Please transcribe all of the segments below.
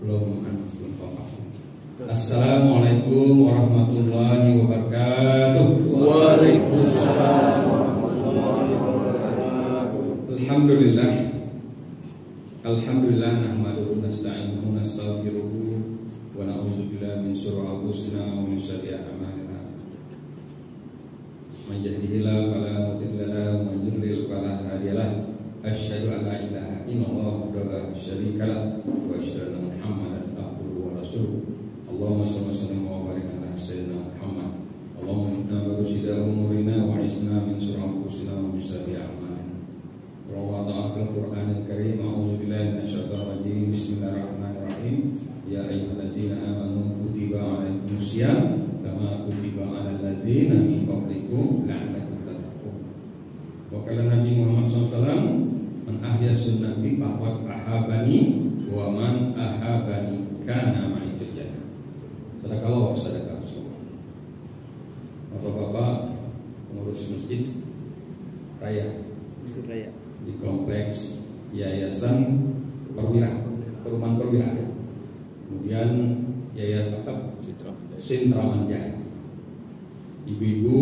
Belum kompak. Assalamualaikum warahmatullahi wabarakatuh. Waalaikumsalam warahmatullahi wabarakatuh. Alhamdulillah nahmaduhu nasta'inuhu nastaghfiruhu wa na'udzu billahi min shururi anfusina wa min sayyiati a'malina. Man yahdihillahu fala mudilla lahu wa man yudlil fala hadiya lahu. Asyhadu an la ilaha illallah wahdahu la syarika lahu wa asyhadu anna Muhammadan abduhu wa rasuluh. Allahumma shalli wa sallim wa barik ala sayyidina Muhammad. Allahumma inna barusida umurina wa isna min shururi anfusina wa min sayyiati a'malina. Wa ta'ala Al-Qur'anul Karim. A'udzubillahi minasyaitonir rajim. Bismillahirrahmanirrahim. Ya ayyuhalladzina amanu kutiba 'alaikumus syiyam kama kutiba 'alal ladzina min qablikum la'allakum tattaqun. Wa qala Nabi Muhammad SAW, man ahya sunnati faqad ahabani wa man ahabani kana ma'i fil jannah. Sadaqallahu wa sadaqa Rasulullah. Bapak-bapak pengurus masjid raya di kompleks Yayasan Perwira, Perumahan Perwira, kemudian Yayasan Sintra Manjaya, ibu-ibu,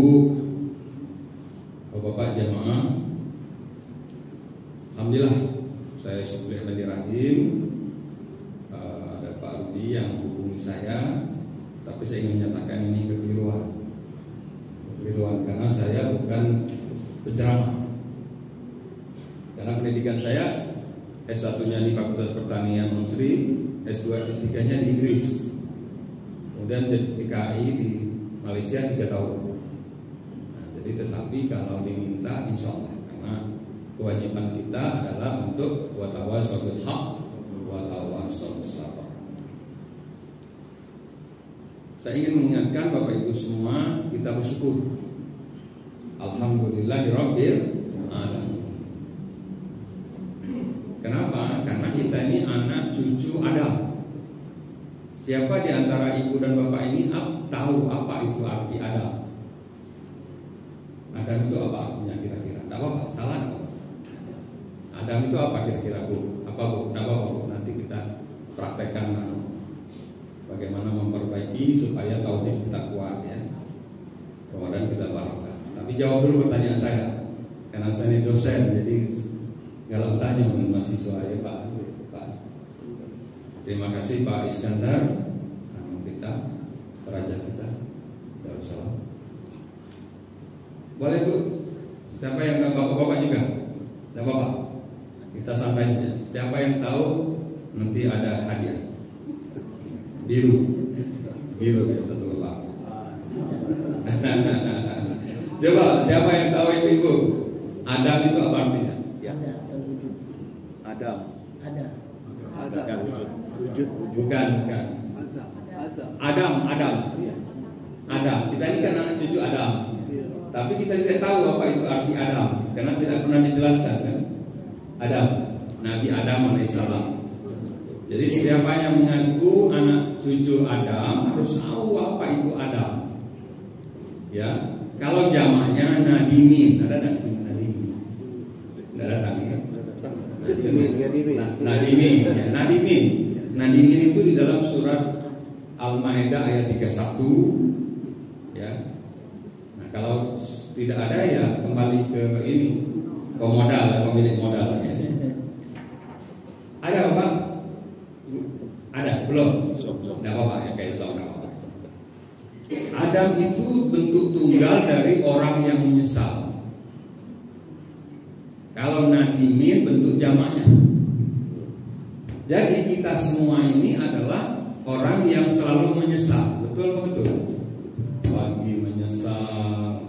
bapak-bapak jamaah, alhamdulillah saya sebelum tadi rahim, ada Pak Rudi yang hubungi saya, tapi saya ingin menyatakan ini kekeliruan karena saya bukan penceramah. Karena pendidikan saya S1-nya di Fakultas Pertanian Unsri, S2, S3-nya di Inggris, kemudian jadi TKI di Malaysia 3 tahun. Nah, jadi tetapi kalau diminta insya Allah, karena kewajiban kita adalah untuk watawasau bil haq watawasau bis sabr. Saya ingin mengingatkan Bapak Ibu semua, kita bersyukur. Alhamdulillahirabbil alamin. Kenapa? Karena kita ini anak cucu Adam. Siapa di antara ibu dan bapak ini tahu apa itu arti Adam? Adam itu apa artinya kira-kira? Tidak apa-apa, salah tidak apa-apa. Adam itu apa kira-kira Bu? Apa Bu? Tidak apa-apa Bu. Nanti kita praktekkan bagaimana memperbaiki supaya tauhid kita kuat ya. Ramadan kita barokah. Tapi jawab dulu pertanyaan saya, karena saya ini dosen, jadi kalau tanya dengan mahasiswa ya Pak. Terima kasih Pak Iskandar, kita peraja kita Darussalam. Boleh Bu, siapa yang tahu, bapak-bapak juga? Tidak bapak, kita santai saja. Siapa yang tahu nanti ada hadiah biru ya satu bapak. Coba siapa yang tahu ibu-ibu? Adam itu apa artinya? Adam. Bukan. Adam. Kita ini kan anak cucu Adam. Tapi kita tidak tahu apa itu arti Adam, karena tidak pernah dijelaskan kan. Adam, Nabi Adam alaihissalam. Jadi siapa yang mengaku anak cucu Adam harus tahu apa itu Adam. Ya, kalau jamaknya Nadimin, ada tak sini Nadimin? Tidak ada tak ya? Nadimin itu di dalam surat Al-Maidah ayat 31 ya. Nah, kalau tidak ada ya kembali ke ini, pemodal, pemilik modal ya. Ada Pak? Ada? Belum? Tidak apa-apa ya, kayak apa. Adam itu bentuk tunggal dari orang yang menyesal. Kalau Nadimin bentuk jamaknya. Jadi kita semua ini adalah orang yang selalu menyesal. Betul apa betul? Pagi menyesal,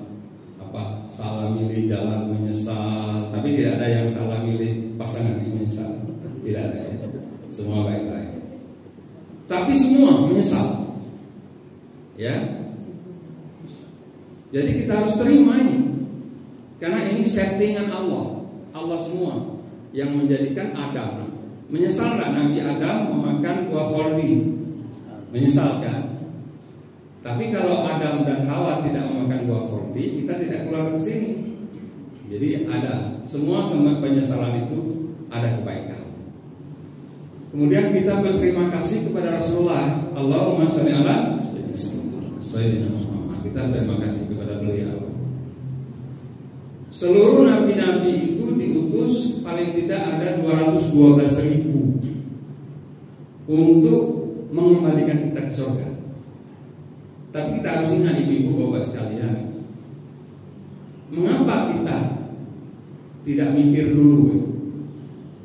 salah milih jalan menyesal. Tapi tidak ada yang salah milih pasangan yang menyesal. Tidak ada ya. Semua baik-baik. Tapi semua menyesal. Ya. Jadi kita harus terima ini. Karena ini settingan Allah. Allah semua yang menjadikan Adam. Menyesal nggak Nabi Adam memakan buah khordi? Menyesalkan. Tapi kalau Adam dan Hawa tidak memakan buah khordi, kita tidak keluar ke sini. Jadi ada semua penyesalan itu ada kebaikan. Kemudian kita berterima kasih kepada Rasulullah. Allahumma sholli ala Sayyidina Muhammad. Kita terima kasih kepada beliau. Seluruh nabi-nabi itu diutus paling tidak ada 212.000 untuk mengembalikan kita ke surga. Tapi kita harus ingat ibu-ibu bapak sekalian, mengapa kita tidak mikir dulu?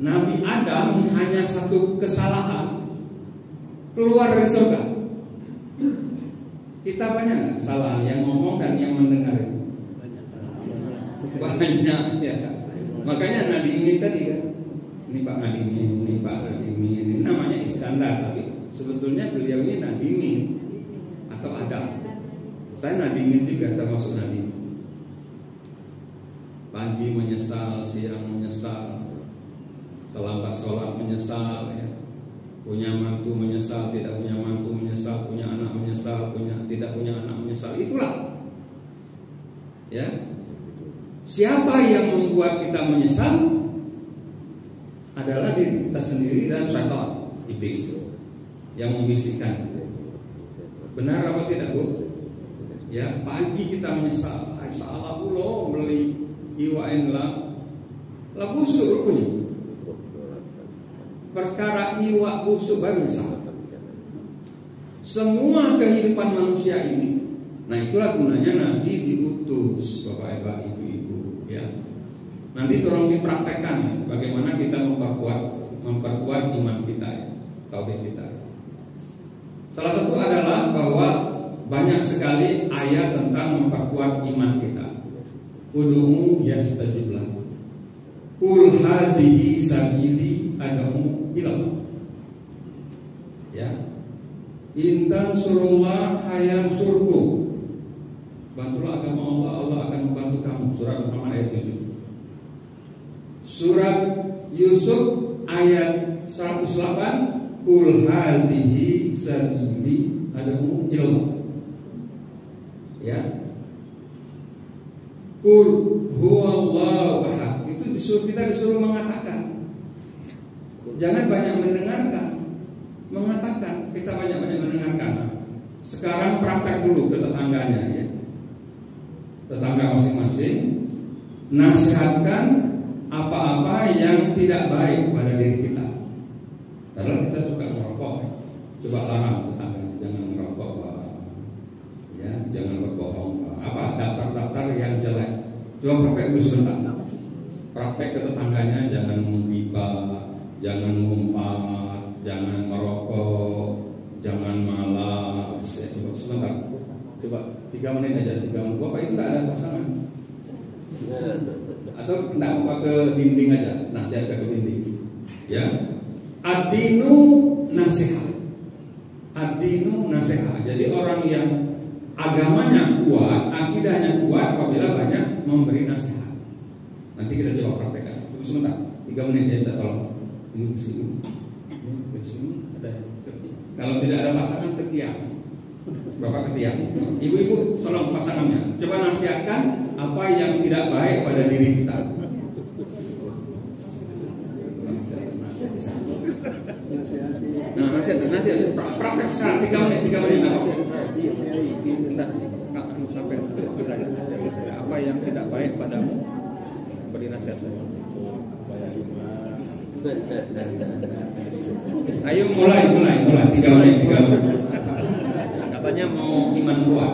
Nabi Adam hanya satu kesalahan keluar dari surga. Kita banyak nggak kesalahan yang ngomong dan yang mendengar? Banyak ya. Makanya Nadimin tadi kan, ini Pak Nadimin, ini Pak Nadimin, ini namanya Iskandar, tapi sebetulnya beliau ini Nadimin atau Adam. Saya Nadimin juga, termasuk Nadimin. Pagi menyesal, siang menyesal, terlambat sholat menyesal, ya. Punya mantu menyesal, tidak punya mantu menyesal, punya anak menyesal, tidak punya anak menyesal. Itulah, ya. Siapa yang membuat kita menyesal adalah diri kita sendiri dan syaitan, iblis yang membisikkan. Benar apa tidak, Bu? Ya, pagi kita menyesal. Salah ulo beli iwain lah busuk punya. Perkara iwa busuk baru menyesal. Semua kehidupan manusia ini. Nah, itulah gunanya Nabi diutus, Bapak Ibu, ya. Nanti tolong dipraktekkan bagaimana kita memperkuat iman kita, ya, tauhid kita. Salah satu adalah bahwa banyak sekali ayat tentang memperkuat iman kita. Ud'u yastajib lakum. Qul hazihi sabili ad'u ilallah. Ya. Intan surullah ayansurkum. Bantulah agama Allah, Allah akan membantu kamu. Surat Muhammad ayat 7. Surat Yusuf ayat 108. Qul hazihi sabili ad'u ilallah. Ya. Qul huwallahu ahad. Itu kita disuruh mengatakan. Jangan banyak mendengarkan. Mengatakan, kita banyak-banyak mendengarkan. Sekarang praktek dulu ke tetangganya, ya. Tetangga masing-masing, nasihatkan apa-apa yang tidak baik pada diri kita. Padahal kita suka merokok, ya. Coba larang tetangga, jangan merokok, Pak. Ya, jangan berbohong, Pak. Apa daftar-daftar yang jelek? Coba praktek dulu sebentar. Praktek ke tetangganya, jangan menggibah, jangan mengumpat, jangan merokok, jangan malas. Sebentar. Coba 3 menit aja, 3 menit. Bapak itu tidak ada pasangan. Atau tidak buka ke dinding aja, nasihat ke dinding. Ya. Ad-dinu nasihat. Ad-dinu nasihat. Jadi orang yang agamanya kuat, akidahnya kuat apabila banyak memberi nasihat. Nanti kita coba praktekkan. Tunggu sebentar, 3 menit ya, kita tolong. Ini di sini. Ini di sini ada. Kalau tidak ada pasangan, ketiak. Bapak ketiak. Ibu-ibu tolong pasangannya. Coba nasihatkan apa yang tidak baik pada diri kita. Nah, nasihat. Praktek sekarang 3 menit. Sampai apa yang tidak baik padamu, beri nasihat saya. Ayo mulai 3 menit. Katanya mau iman kuat.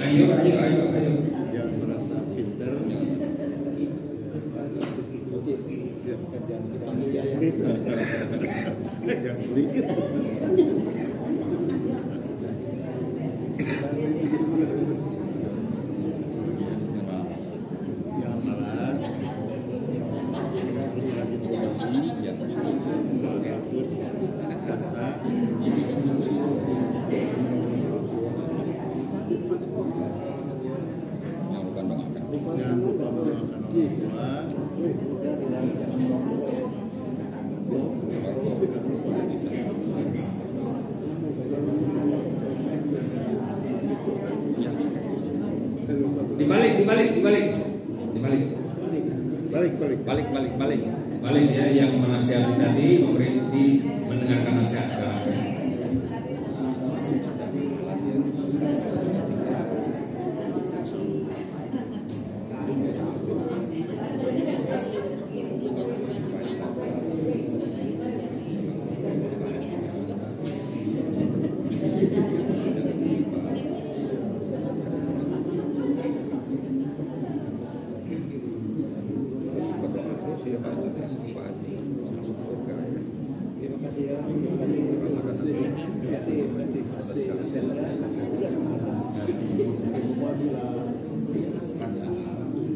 Ayo. Yang merasa pintar. Jangan sedikit. Jangan malas. Terus rajin berbagi. Jangan lupa Balik ya, yang menasihati tadi mendengarkan nasihat sekarang ya.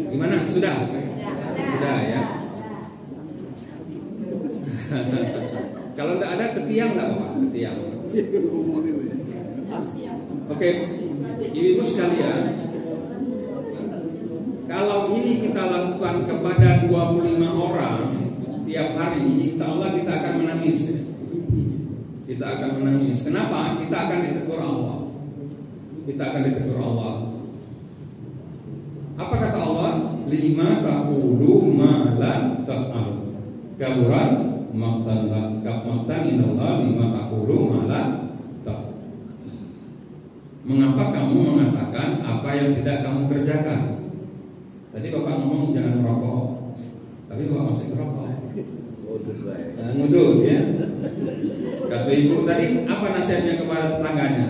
Gimana? Sudah ya. Kalau tidak ada ketiang nggak apa? Ketiang. Oke, ibu-ibu sekalian, kalau ini kita lakukan kepada 25 orang tiap hari, insya Allah kita akan menangis. Kita akan menangis. Kenapa? Kita akan ditegur Allah. Kita akan ditegur Allah. Apa kata Allah? Lima taqulu ma la taf'al. Kaburan maqtan inallah lima taqulu ma la taf'al. Mengapa kamu mengatakan apa yang tidak kamu kerjakan? Tadi Bapak ngomong jangan merokok, tapi Bapak masih ngerokok. Ngudut ya. Kata ibu tadi, apa nasihatnya kepada tetangganya?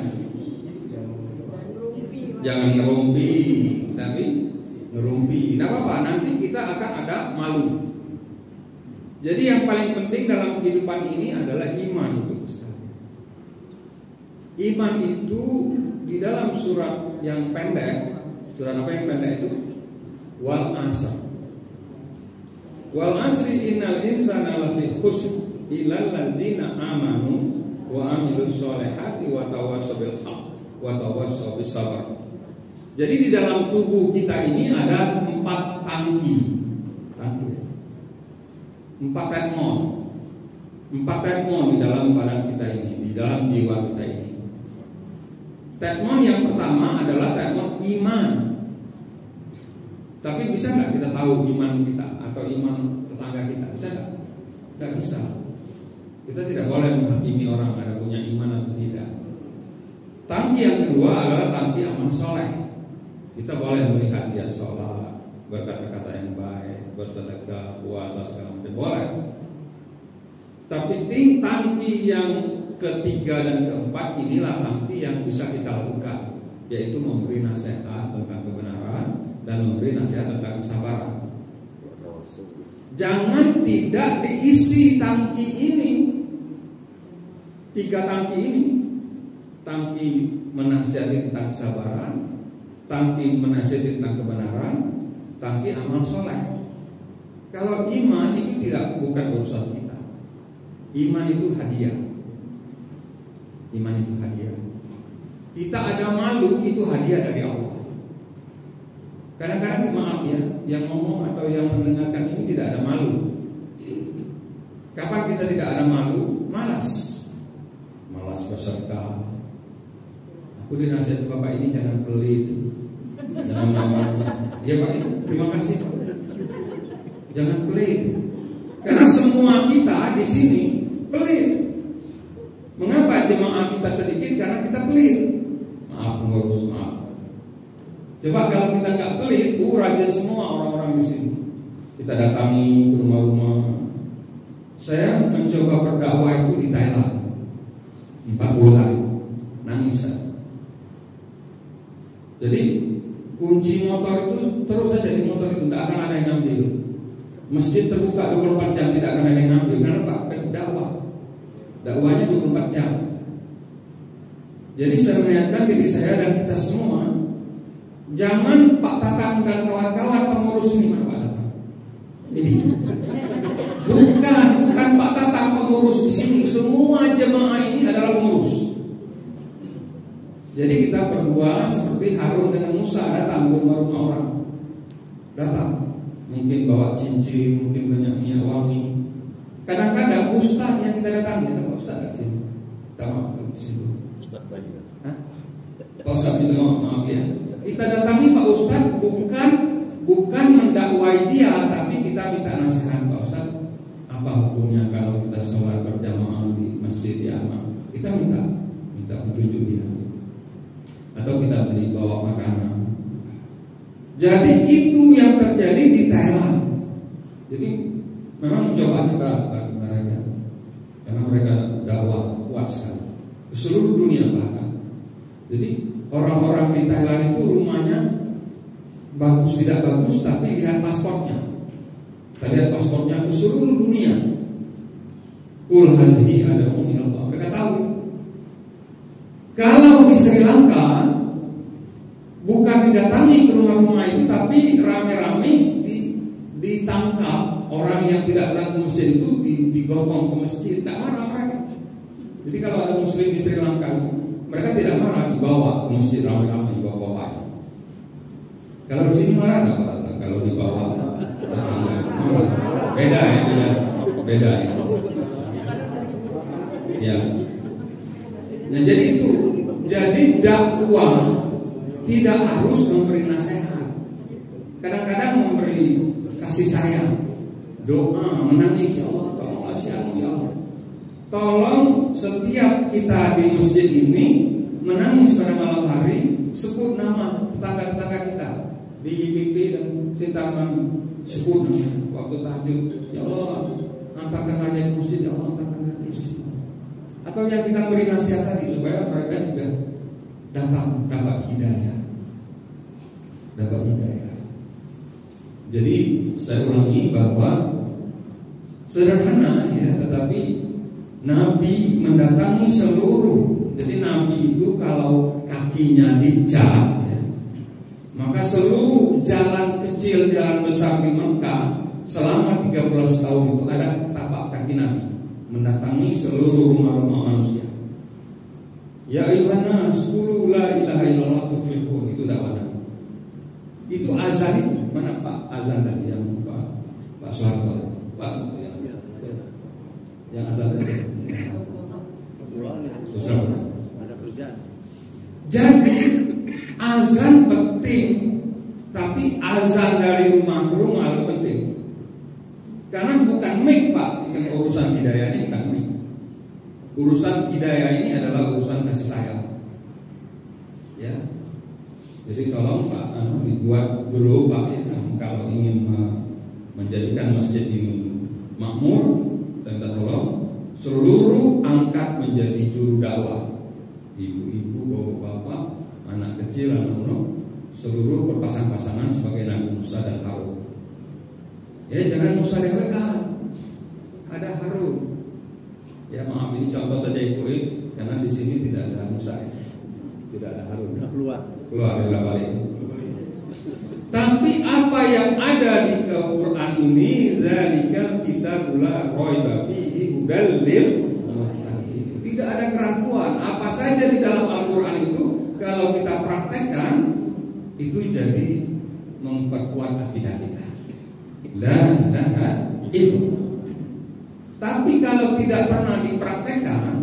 Jangan ngerumpi, tapi ngerumpi. Nah apa-apa, nanti kita akan ada malu. Jadi yang paling penting dalam kehidupan ini adalah iman. Iman itu di dalam surat yang pendek. Surat apa yang pendek itu? Wal asr. Wal asri innal insana lafi khusr illal ladzina amanu wa amilus solihati wa tawassaw bil haqq wa tawassaw bis sabr. Jadi di dalam tubuh kita ini ada 4 tangki. 4 tekmon. 4 tekmon di dalam badan kita ini, di dalam jiwa kita ini. Tekmon yang pertama adalah tekmon iman. Tapi bisa nggak kita tahu iman kita atau iman tetangga kita? Bisa nggak? Nggak bisa. Kita tidak boleh menghakimi orang ada punya iman atau tidak. Tangki yang kedua adalah tangki amal soleh. Kita boleh melihat dia sholat, berkata-kata yang baik, bersedekah, puasa segala macam boleh. Tapi tangki yang ketiga dan keempat inilah tangki yang bisa kita lakukan, yaitu memberi nasihat tentang kebenaran dan memberi nasihat tentang kesabaran. Jangan tidak diisi tangki ini. 3 tangki ini, tangki menasihati tentang kesabaran, tangki menasihati tentang kebenaran, tangki amal soleh. Kalau iman itu bukan urusan kita. Iman itu hadiah. Iman itu hadiah. Kita ada malu itu hadiah dari Allah. Kadang-kadang maaf ya, yang ngomong atau yang mendengarkan ini tidak ada malu. Kapan kita tidak ada malu? Malas berserta. Aku dinasihati Bapak ini jangan pelit, jangan marah. Ya Pak, terima kasih Pak. Jangan pelit. Karena semua kita di sini pelit. Mengapa jemaah kita sedikit? Karena kita pelit. Maaf pengurus, maaf. Coba kalau kita nggak pelit, rajin semua orang-orang di sini. Kita datangi ke rumah-rumah. Saya mencoba berdakwah itu di Thailand 4 bulan, nangis saya. Jadi kunci motor itu terus saja di motor itu, tidak akan ada yang ngambil. Masjid terbuka 24 jam, tidak akan ada yang ngambil. Karena Pak, dakwah, dakwahnya 24 jam. Jadi saya mengingatkan diri saya dan kita semua, jangan Pak Tatang dan kawan-kawan pengurus ini Pak Tatang. Ini bukan Pak Tatang pengurus di sini, semua jemaah ini adalah pengurus. Jadi kita berdua seperti Harun dengan Musa datang ke rumah-rumah orang. Datang. mungkin bawa cincin, mungkin banyak minyak wangi. Kadang-kadang ustaz yang kita datangi, ada Pak Ustaz di sini. Tahu di situ. Ustaz lagi. Pak Ustaz itu maaf ya. Kita datangi Pak Ustaz bukan mendakwai dia, tapi kita minta nasihat. Pak Ustaz, apa hukumnya kalau kita sholat berjamaah di masjid di Amal? Kita minta petunjuk dia. Atau kita beli bawa makanan. Jadi itu yang terjadi di Thailand. Jadi memang cobaannya berat bagi mereka, karena mereka dakwah kuat sekali ke seluruh dunia bahkan. Jadi orang-orang di Thailand itu rumahnya bagus tidak bagus, tapi lihat paspornya. Kita lihat paspornya ke seluruh dunia. Kul hazihi adamu minallah. Mereka tahu. Kalau di Sri Lanka bukan didatangi ke rumah-rumah itu, tapi rame-rame ditangkap orang yang tidak datang ke masjid itu, digotong ke masjid. Tidak marah mereka. Jadi kalau ada muslim di Sri Lanka, mereka tidak marah, dibawa ke masjid rame-rame, dibawa bapaknya. Kalau di sini marah nggak Pak? Kalau dibawa tetangga, marah. Beda ya. Ya. Nah jadi itu, jadi dakwah tidak harus memberi nasihat. Kadang-kadang memberi kasih sayang, doa, menangis, ya Allah, tolonglah si Anu, ya Allah. Tolong setiap kita di masjid ini menangis pada malam hari, sebut nama tetangga-tetangga kita di IPP dan Sintaman, sebut nama waktu tahajud, ya Allah, antarkan dia ke masjid, ya Allah, antarkan dia ke masjid. Atau yang kita beri nasihat tadi supaya mereka juga dapat hidayah. Jadi saya ulangi bahwa sederhana ya, tetapi Nabi mendatangi seluruh. Jadi Nabi itu kalau kakinya dicat ya, maka seluruh jalan kecil, jalan besar di Mekah selama 13 tahun itu ada tapak kaki Nabi mendatangi seluruh rumah-rumah manusia. Ya ayuhan nas, qulu la ilaha illallah tuflihun. Itu dakwah Nabi. Itu azan itu. Mana Pak azan tadi yang Pak Soeharto? Pak yang azan tadi. Ada kerjaan. Jadi azan penting, tapi azan dari rumah ke rumah lebih penting. Karena bukan mic Pak, yang urusan hidayah ini bukan mic. Urusan hidayah ini adalah urusan kasih sayang. Ya. Jadi tolong Pak, dibuat dulu Pak ya, kalau ingin menjadikan masjid ini makmur, saya minta tolong seluruh angkat menjadi juru dakwah. Ibu-ibu, bapak-bapak, anak kecil, anak-anak, seluruh berpasang-pasangan sebagai Nabi Musa dan Harun. Ya jangan Musa dewek, ada Harun. Ya maaf ini contoh saja Ibu, karena di sini tidak ada Musa, tidak ada Harun. Keluar dari balik. Tapi apa yang ada di Al-Quran ini, zalikal kitabul la raiba fihi hudal lil muttaqin. Tidak ada keraguan. Apa saja di dalam Al-Quran itu kalau kita praktekkan itu jadi memperkuat akidah kita. La ilaha illallah. Tapi kalau tidak pernah dipraktekkan,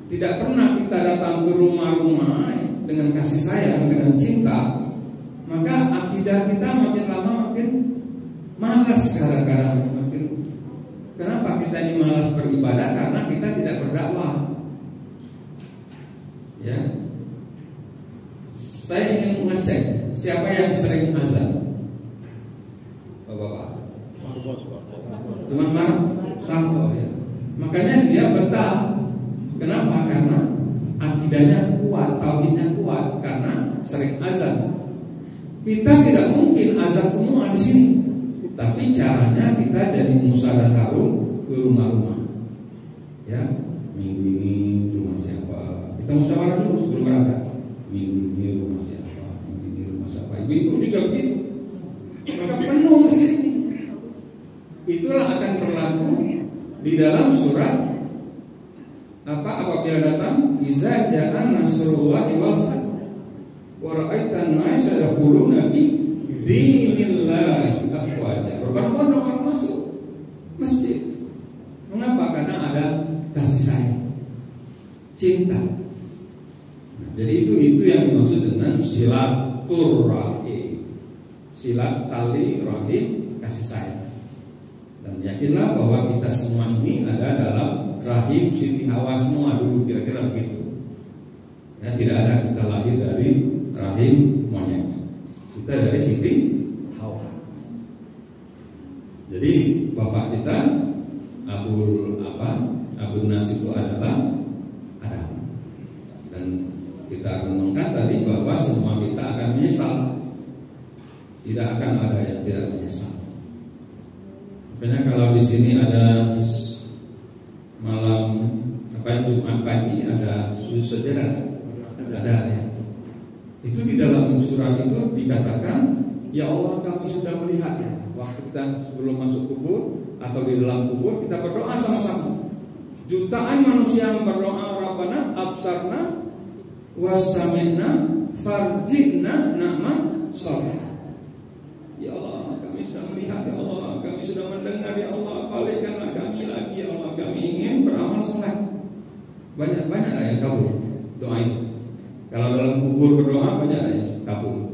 tidak pernah kita datang ke rumah-rumah dengan kasih sayang, dengan cinta, maka akidah kita makin lama makin malas kadang-kadang. Kenapa kita ini malas beribadah? Karena kita tidak berdakwah. Ya, saya ingin mengecek siapa yang sering azan. Bapak-bapak, teman-teman, Santo ya. Makanya dia betah. Kenapa? Karena akidahnya kuat, tauhidnya kuat, karena sering azan. Kita tidak mungkin azan semua di sini, tapi caranya kita jadi Musa dan Harun ke rumah-rumah. Ya, minggu ini rumah siapa? Kita musyawarah dulu sebelum berangkat. Minggu ini rumah siapa? Minggu ini rumah siapa? Ibu-ibu juga begitu. Maka penuh masjid ini. Itulah akan berlaku di dalam surat apabila datang iza ja'a nasrullahi wal fath wa ra'aitan nasa yadkhuluna fi dinillahi afwaja karena ada kasih sayang, cinta. Nah, jadi itu yang dimaksud dengan silaturahim, silat tali rahim kasih sayang. Dan yakinlah bahwa kita semua ini ada dalam rahim Siti Hawa semua dulu, kira-kira begitu. Ya, tidak ada kita lahir dari rahim monyet, kita dari Siti Hawa. Jadi bapak kita Abul Nasib itu adalah Adam. Dan kita renungkan tadi bahwa semua kita akan menyesal. Tidak akan ada yang tidak menyesal. Makanya kalau di sini ada malam Jumat pagi ada sujud sajadah, ada ya. Itu di dalam surat itu dikatakan, ya Allah kami sudah melihatnya. Waktu kita sebelum masuk kubur atau di dalam kubur kita berdoa sama-sama. Jutaan manusia yang berdoa, Rabbana absarna wasami'na farji'na na'man salih. Ya Allah kami sudah melihat, ya Allah kami sudah mendengar, ya Allah balikkanlah kami lagi, ya Allah kami ingin beramal saleh. Banyak lah yang kabul doa itu. Kalau dalam kubur berdoa banyak lah yang kabul.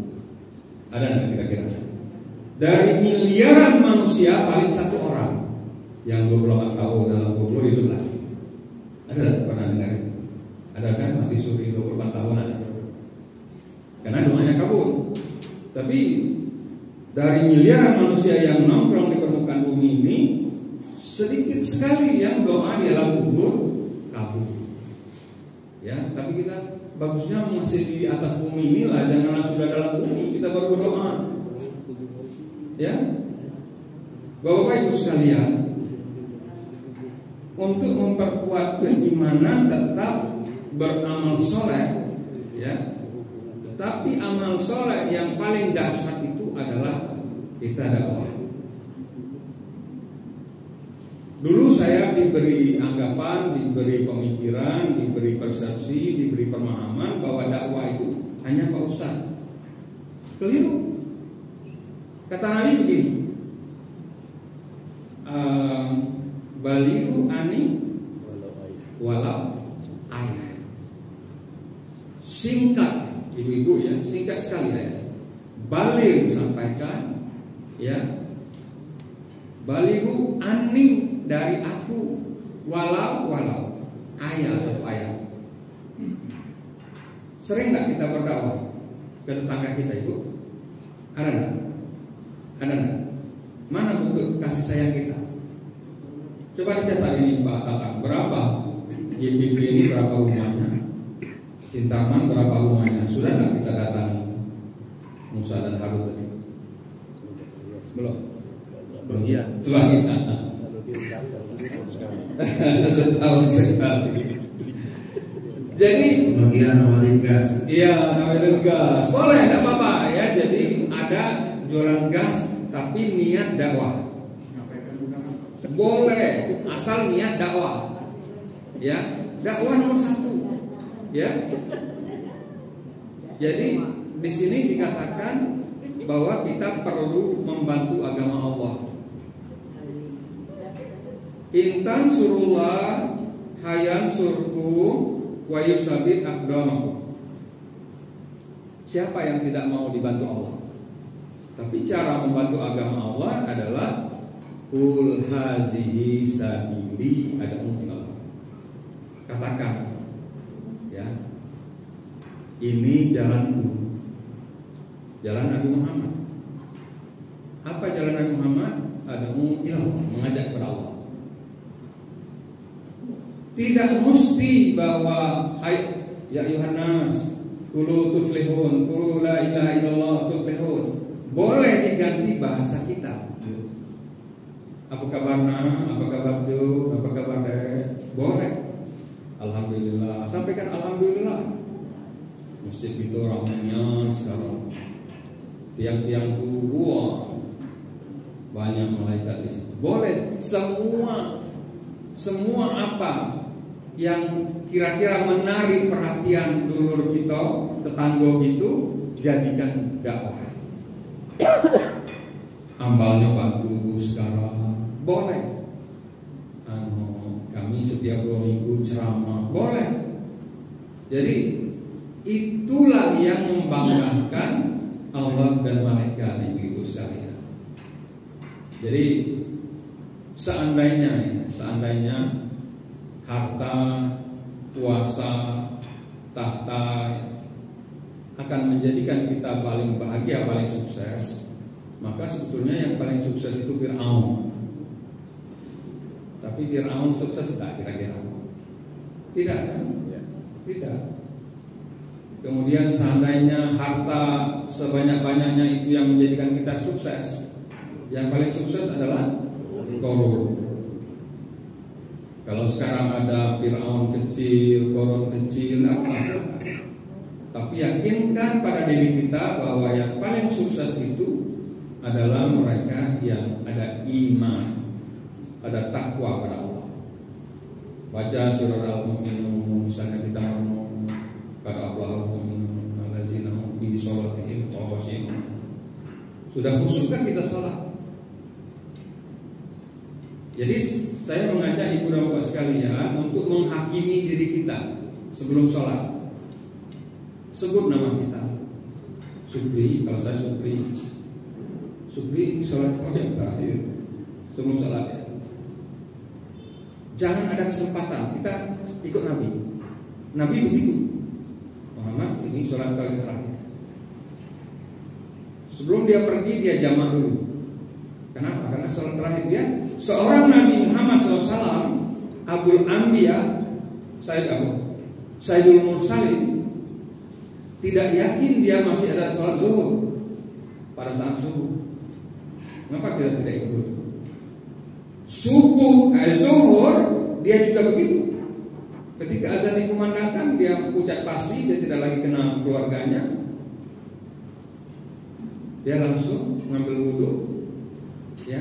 Ada nggak kira-kira? Dari miliaran manusia paling satu orang yang 28 tahun dalam kubur hidup lagi. Ada nggak pernah dengar itu? Ada kan mati suri 28 tahun ada. Karena doanya kabul. Tapi dari miliaran manusia yang nongkrong di permukaan bumi ini, sedikit sekali yang doa di dalam kubur kabul. Ya, tapi kita bagusnya masih di atas bumi inilah, janganlah sudah dalam bumi kita baru berdoa. Ya, Bapak Ibu sekalian, untuk memperkuat keimanan tetap beramal soleh, ya. Tapi amal soleh yang paling dahsyat itu adalah kita dakwah. Dulu saya diberi anggapan, diberi pemikiran, diberi persepsi, diberi pemahaman bahwa dakwah itu hanya Pak Ustadz. Keliru. Kata Nabi begini, baliu ani walau ayat. Singkat, ibu-ibu ya, singkat sekali ya. Baliu sampaikan, ya. Baliu ani dari aku, walau ayat, satu ayat. Sering nggak kita berdakwah ke tetangga kita, ibu? Ada nggak? Ada nggak? Mana bentuk kasih sayang kita? Coba dicatat ini Pak Tatang, berapa YPP ini, berapa rumahnya? Cintaman berapa rumahnya? Sudah nggak kita datangi Musa dan Harun tadi? Belum? Iya. Coba kita. Setahun sekali. Jadi sebagian nawarin gas. Iya, nawarin gas. Boleh, tidak apa-apa ya. Jadi ada jualan gas tapi niat dakwah. Boleh, asal niat dakwah. Ya, dakwah nomor 1. Ya. Jadi di sini dikatakan bahwa kita perlu membantu agama Allah. Intan surullah hayan surku wa yusabit aqdamakum. Siapa yang tidak mau dibantu Allah? Tapi cara membantu agama Allah adalah kul hazihi sabili ad'u ilallah. Katakan, ya, ini jalanku, jalan Nabi Muhammad. Apa jalan Nabi Muhammad? Ad'u ilallah, mengajak kepada Allah. Tidak mesti bahwa hai ya Yohanes kulu tuflihun, kulu la ilaha illallah tuflihun. Boleh diganti bahasa kita. Apa kabarna? Apa kabar tu? Apa kabar dek? Boleh. Alhamdulillah. Sampaikan alhamdulillah. Masjid itu ramainya sekarang. Tiang-tiang tua, banyak malaikat di situ. Boleh semua apa yang kira-kira menarik perhatian dulur kita, tetangga itu, jadikan dakwah. Ambalnya bagus sekarang, boleh. Kami setiap 2 minggu ceramah, boleh. Jadi itulah yang membanggakan Allah dan malaikat, ibu-ibu sekalian. Jadi seandainya harta, kuasa, tahta akan menjadikan kita paling bahagia, paling sukses, maka sebetulnya yang paling sukses itu Fir'aun. Tapi Fir'aun sukses tak kira-kira? Tidak kan? Tidak. Kemudian seandainya harta sebanyak-banyaknya itu yang menjadikan kita sukses, yang paling sukses adalah Korun. Kalau sekarang ada Fir'aun kecil, Korun kecil, apa masalah? Tapi yakinkan pada diri kita bahwa yang paling sukses itu adalah mereka yang ada iman, ada takwa pada Allah. Baca surah Al-Mu'minun, misalnya kita ngomong kata Allah al-mu'minun allazina hum fi sholatihim khashi'un. Sudah khusyuk kan kita salat. Jadi saya mengajak ibu dan bapak sekalian untuk menghakimi diri kita sebelum sholat. Sebut nama kita. Supri, kalau saya Supri ini sholat yang terakhir sebelum sholat ya. Jangan ada kesempatan kita ikut Nabi. Nabi begitu. Muhammad ini sholat kali terakhir. Sebelum dia pergi dia jamak dulu. Kenapa? Karena sholat terakhir dia seorang Nabi Muhammad SAW, Abul Anbiya, Sayyidul Mursalin, tidak yakin dia masih ada sholat zuhur pada saat subuh. Mengapa kita tidak ikut? Zuhur dia juga begitu. Ketika azan dikumandangkan, dia pucat pasi, dia tidak lagi kenal keluarganya. Dia langsung mengambil wudhu, ya,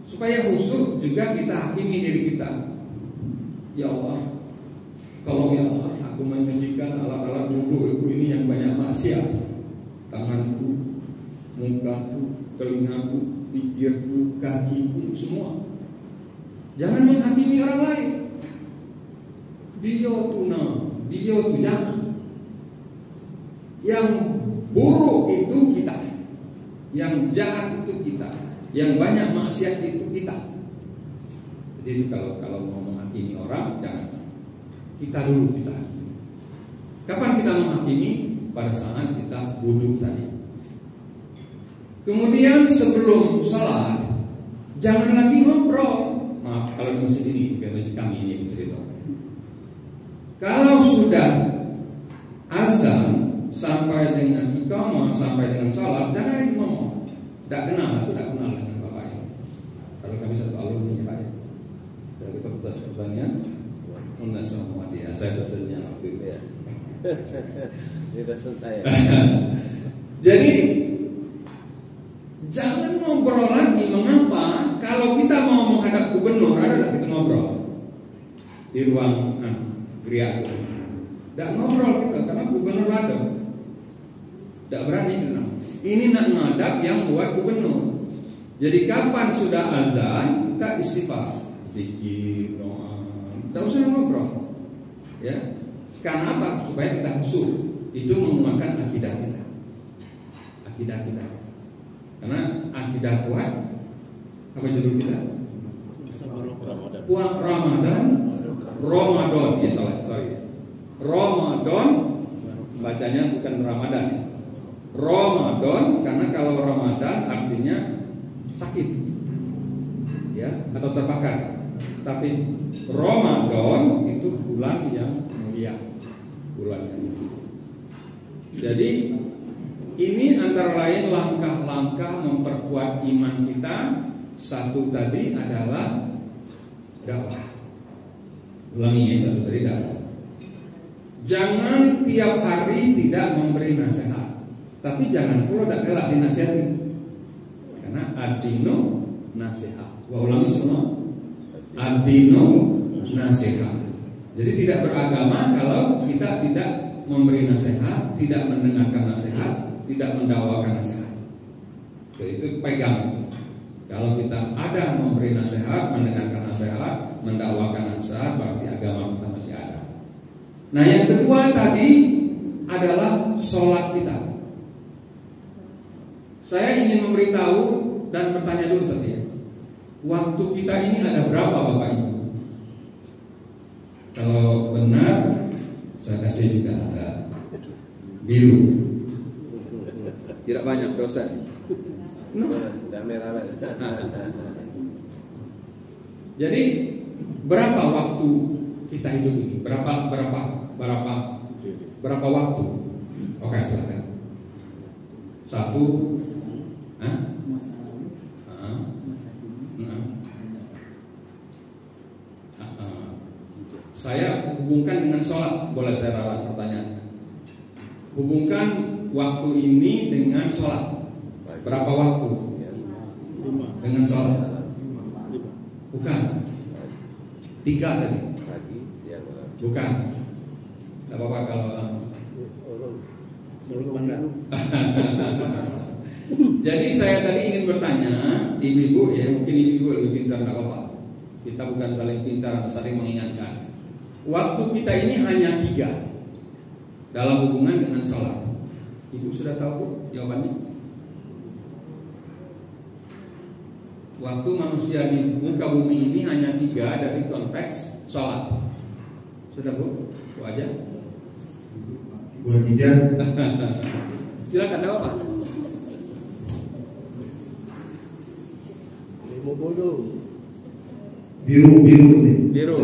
supaya khusyuk juga kita hakimi diri kita. Ya Allah, tolong ya Allah, aku menyucikan alat-alat wudhu ini yang banyak maksiat. Tanganku, mukaku, telingaku, pikirku, kakiku, semua. Jangan menghakimi orang lain. Dia tu jangan. Yang buruk itu kita, yang jahat itu kita, yang banyak maksiat itu kita. Jadi kalau mau menghakimi orang, jangan kita dulu kita. Kapan kita menghakimi? Pada saat kita wudhu tadi. Kemudian sebelum salat, jangan lagi ngobrol. Maaf kalau di masjid ini, di masjid kami ini cerita. Kalau sudah azan sampai dengan iqamah, sampai dengan salat, jangan lagi ngomong. Tidak kenal, aku tidak kenal dengan bapak ini. Kalau kami satu alumni Pak ya, dari Fakultas Pertanian, Unas Muhammadiyah, saya dosennya waktu itu ya. Ini dosen saya. Jadi jangan ngobrol lagi. Mengapa? Kalau kita mau menghadap gubernur, ada kita ngobrol di ruang Griaku. Tidak ngobrol kita karena gubernur ada. Tidak berani kita. Ini nak ngadap yang buat gubernur. Jadi kapan sudah azan kita istighfar, zikir, doa. Tidak usah ngobrol. Ya. Karena apa? Supaya kita khusyuk. Itu menguatkan akidah kita. Akidah kita. Karena akidah kuat. Apa judul kita? Puasa Ramadan. Ya sorry. Ramadan bacanya bukan Ramadan. Ramadan karena kalau Ramadan artinya sakit, ya, atau terbakar. Tapi Ramadan itu bulan yang mulia, bulan yang mulia. Jadi ini antara lain langkah-langkah memperkuat iman kita. Satu tadi adalah dakwah. Ulangi ya, satu tadi dakwah. Jangan tiap hari tidak memberi nasihat, tapi jangan pula tidak kelak dinasihati. Karena adino nasihat. Ulangi semua. Adino nasihat. Jadi tidak beragama kalau kita tidak memberi nasihat, tidak mendengarkan nasihat, tidak mendakwakan nasihat. Jadi itu pegang. Kalau kita ada memberi nasihat, mendengarkan nasihat, mendakwakan nasihat, berarti agama kita masih ada. Nah, yang kedua tadi adalah sholat kita. Saya ingin memberitahu dan bertanya dulu tadi ya. Waktu kita ini ada berapa Bapak Ibu? Kalau benar, saya kasih juga ada biru. Tidak banyak dosa. No. Jadi berapa waktu kita hidup ini? Berapa waktu? Oke, silakan. Satu. Saya hubungkan dengan sholat. Boleh saya ralat pertanyaannya? Hubungkan waktu ini dengan sholat. Berapa waktu? Dengan sholat? Bukan. 3 tadi. Bukan. Tidak apa-apa kalau Jadi saya tadi ingin bertanya, ibu-ibu ya, mungkin ibu-ibu lebih pintar, tidak apa-apa. Kita bukan saling pintar atau saling mengingatkan. Waktu kita ini hanya 3 dalam hubungan dengan sholat. Ibu sudah tahu jawabannya? Waktu manusia di muka bumi ini hanya 3 dari konteks sholat. Sudah Bu? Bu aja. Bu Hijab. Silakan, ada apa? Biru nih. Biru.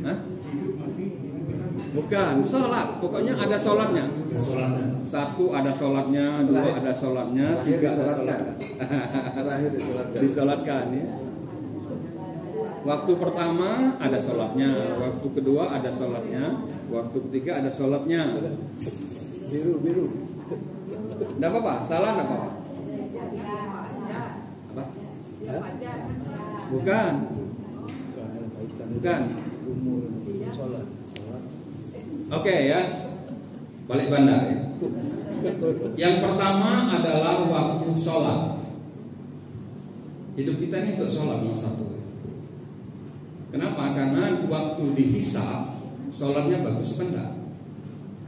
Hah? Bukan, sholat. Pokoknya ada sholatnya. Satu ada sholatnya, 2 ada sholatnya, 3 ada sholatnya. Terakhir Disolatkan ya. Waktu pertama ada sholatnya, waktu kedua ada sholatnya, waktu ketiga ada sholatnya. Biru. Tidak apa-apa, salah tidak apa-apa. Apa? Bukan. Oke ya, balik bandar ya. Yang pertama adalah waktu sholat. Hidup kita ini untuk sholat nomor 1. Kenapa? Karena waktu dihisab sholatnya bagus apa enggak?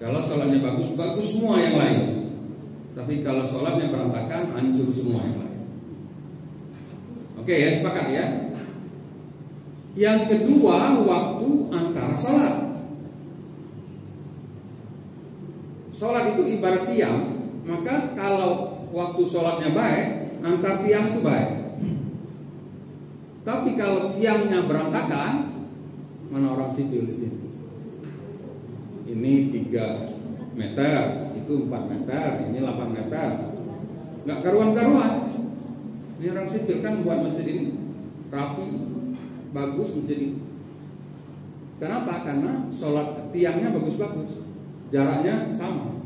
Kalau sholatnya bagus, bagus semua yang lain. Tapi kalau sholatnya berantakan, hancur semua yang lain. Oke ya, sepakat ya. Yang kedua, waktu antara sholat. Sholat itu ibarat tiang. Maka kalau waktu sholatnya baik, antar tiang itu baik. Tapi kalau tiangnya berantakan, mana orang sipil di sini? Ini 3 meter, itu 4 meter, ini 8 meter. Nggak karuan-karuan. Ini orang sipil kan buat masjid ini rapi, bagus menjadi. Kenapa? Karena sholat tiangnya bagus-bagus, jaraknya sama.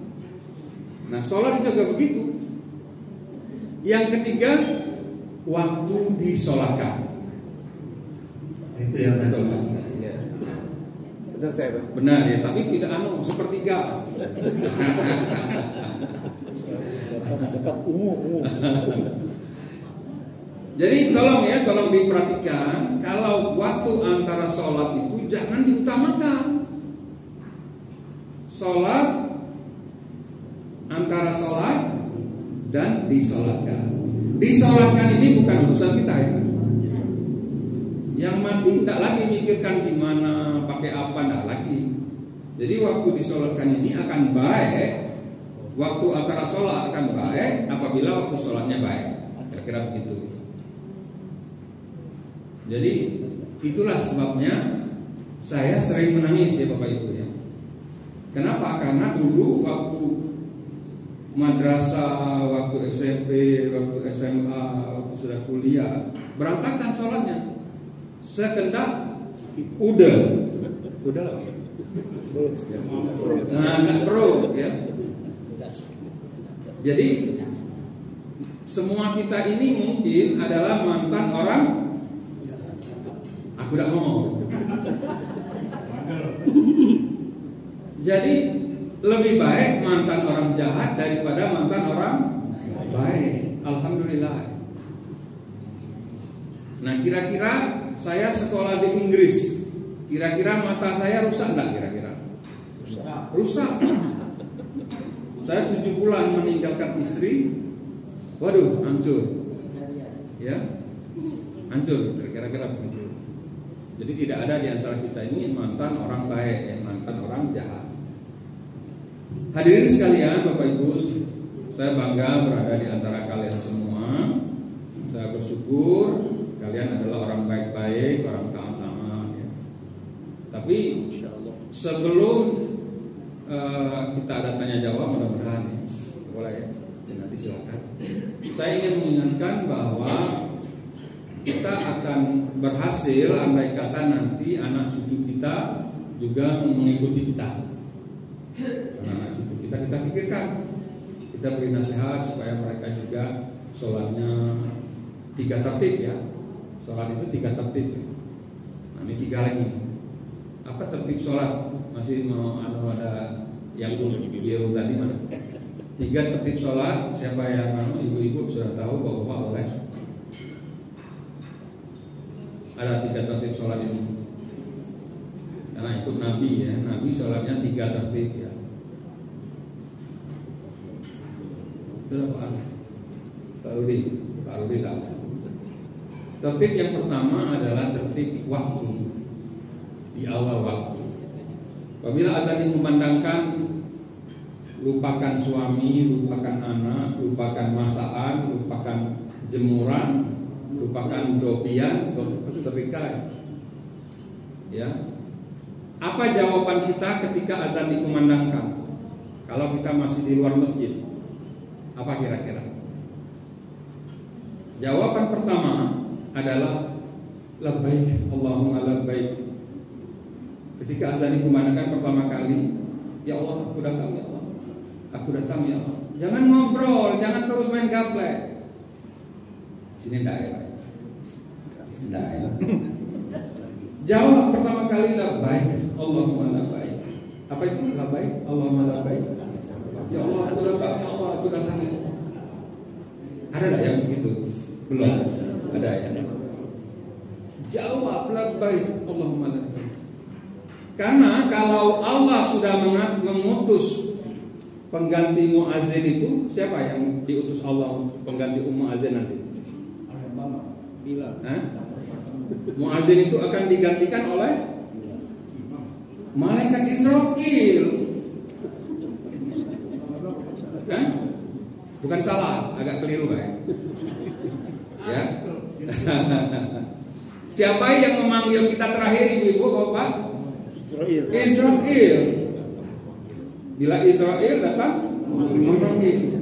Nah, sholat juga begitu. Yang ketiga, waktu disolatkan. Itu yang tadi. Benar saya, Pak? Benar ya, tapi tidak sepertiga. Jadi tolong diperhatikan, kalau waktu antara sholat itu jangan diutamakan. Sholat antara sholat dan disolatkan. Disolatkan ini bukan urusan kita ya. Yang mati tidak lagi mikirkan gimana, pakai apa, tidak lagi. Jadi waktu disolatkan ini akan baik. Waktu antara sholat akan baik apabila waktu sholatnya baik. Kira-kira begitu. Jadi itulah sebabnya saya sering menangis ya Bapak Ibu ya. Kenapa? Karena dulu waktu madrasah, waktu SMP, waktu SMA, waktu sudah kuliah, berantakan sholatnya. Sekendak udah. Nah, nggak perlu ya. Jadi semua kita ini mungkin adalah mantan orang. Aku tidak ngomong. Jadi lebih baik mantan orang jahat daripada mantan orang baik. Alhamdulillah. Nah, kira-kira saya sekolah di Inggris, kira-kira mata saya rusak nggak? Kira-kira rusak. Saya 7 bulan meninggalkan istri, waduh, hancur. Ya, hancur. Kira-kira begitu. Jadi tidak ada di antara kita ini mantan orang baik, mantan orang jahat. Hadirin sekalian, Bapak Ibu, saya bangga berada di antara kalian semua. Saya bersyukur kalian adalah orang baik-baik, orang taat-taat. Ya. Tapi sebelum kita ada tanya jawab, mudah-mudahan ya, boleh ya, nanti silakan. Saya ingin mengingatkan bahwa kita akan berhasil andai kata nanti anak cucu kita juga mengikuti kita. Anak cucu kita pikirkan, kita beri nasihat supaya mereka juga sholatnya 3 tertib ya. Sholat itu 3 tertib. Nah, ini 3 lagi. Apa tertib sholat? Masih mau ada yang biru tadi mana? 3 tertib sholat. Siapa yang ibu-ibu sudah tahu, bapak-bapak boleh. Ada 3 tertib sholat ini. Karena ikut Nabi ya, Nabi sholatnya 3 tertib ya. Pak Rudi tahu. Tertib yang pertama adalah tertib waktu. Di awal waktu. Apabila azan dikumandangkan, lupakan suami, lupakan anak, lupakan masakan, lupakan jemuran, lupakan dopian, setrika. Ya. Apa jawaban kita ketika azan dikumandangkan? Kalau kita masih di luar masjid, apa kira-kira? Jawaban pertama adalah labbaik Allahumma labbaik. Ketika azan dikumandangkan pertama kali, ya Allah, aku datang ya Allah. Aku datang ya Allah. Jangan ngobrol, jangan terus main gaplek. Sini enggak ya? Enggak ya. Jawab pertama kali labbaik Allahumma labbaik. Apa itu labbaik Allahumma labbaik? Ya Allah, aku datang ya Allah, aku datang ya Allah. Ada enggak yang begitu? Belum. Ada ya. Jawab labbaik Allahumma labbaik. Karena kalau Allah sudah mengutus pengganti muazin itu, siapa yang diutus Allah pengganti muazin nanti? Bilal. Muazin itu akan digantikan oleh malaikat Israil. Bukan salah, agak keliru ya. Ya. Siapa yang memanggil kita terakhir, ibu-ibu, bapak? Israel. Bila Israel datang, memanggil.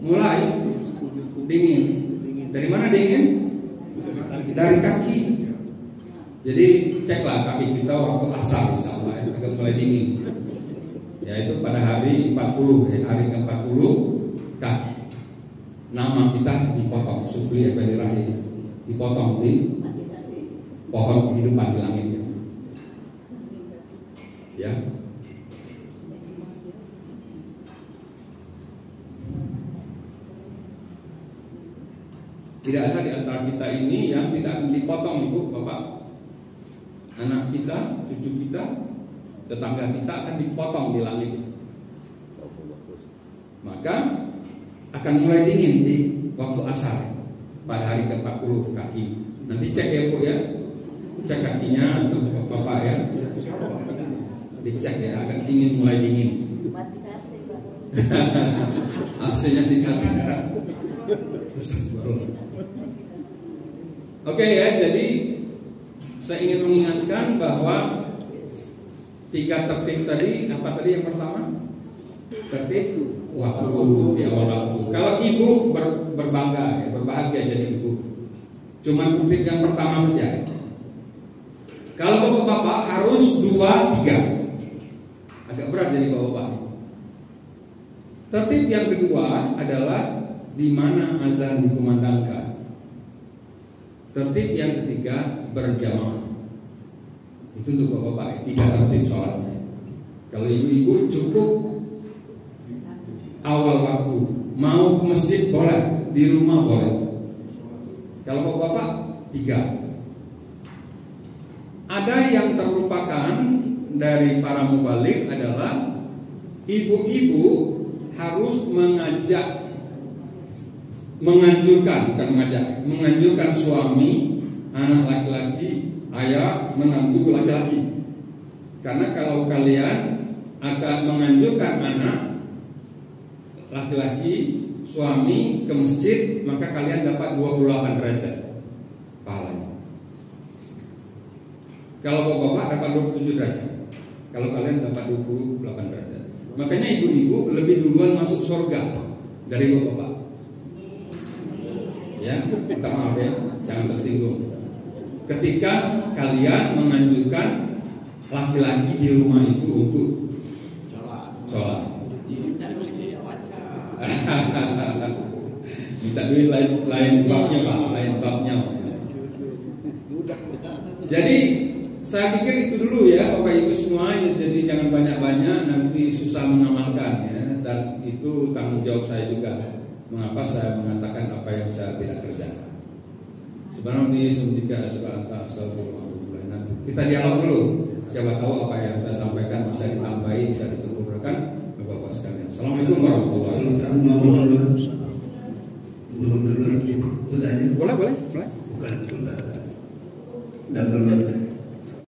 Mulai dingin. Dari mana dingin? Dari kaki. Jadi ceklah kaki kita waktu asar, insyaallah ya, agak mulai dingin. Yaitu pada hari 40, hari ke-40 kaki. Nama kita dipotong, supli ebadi rahim, dipotong di pohon kehidupan di langit. Ya. Tidak ada di antara kita ini yang tidak akan dipotong, ibu, bapak. Anak kita, cucu kita, tetangga kita akan dipotong di langit. Maka akan mulai dingin di waktu asar pada hari ke-40 kaki. Nanti cek ya bu ya, cek kakinya bapak ya. Dicek ya, agak dingin, mulai dingin. AC-nya dimatikan. Oke ya, jadi saya ingin mengingatkan bahwa 3 tertib tadi, apa tadi yang pertama? Tertib waktu, di awal waktu. Kalau ibu berbangga, ya, berbahagia jadi ibu. Cuma tertib yang pertama saja. Kalau bapak-bapak harus 2, 3. Agak berat jadi bapak-bapak. Tertib yang kedua adalah di mana azan dikumandangkan. Tertib yang ketiga berjamaah. Itu untuk bapak-bapak, 3 tertib sholatnya. Kalau ibu-ibu cukup awal waktu, mau ke masjid boleh, di rumah boleh. Kalau bapak-bapak 3. Ada yang terlupakan dari para mubalik adalah ibu-ibu harus menganjurkan suami, anak laki-laki, ayah, menantu laki-laki. Karena kalau kalian akan menganjurkan anak laki-laki, suami ke masjid, maka kalian dapat 28 derajat pahalanya. Kalau bapak-bapak dapat 27 derajat, kalau kalian dapat 28 derajat. Makanya ibu-ibu lebih duluan masuk surga dari bapak-bapak. Ya, minta maaf ya, jangan tersinggung. Ketika kalian menganjurkan laki-laki di rumah itu untuk sholat. Minta duit lain babnya Pak, lain babnya. Jadi saya pikir itu dulu ya Bapak Ibu semua. Jadi jangan banyak-banyak, nanti susah mengamalkan ya. Dan itu tanggung jawab saya juga. Mengapa saya mengatakan apa yang saya tidak kerjakan. Nanti kita dialog dulu. Siapa tahu apa yang saya sampaikan bisa ditambahi, bisa disempurnakan. Bapak-bapak sekalian. Assalamualaikum warahmatullahi wabarakatuh. Belum bertanya. Boleh. Bukan. Dan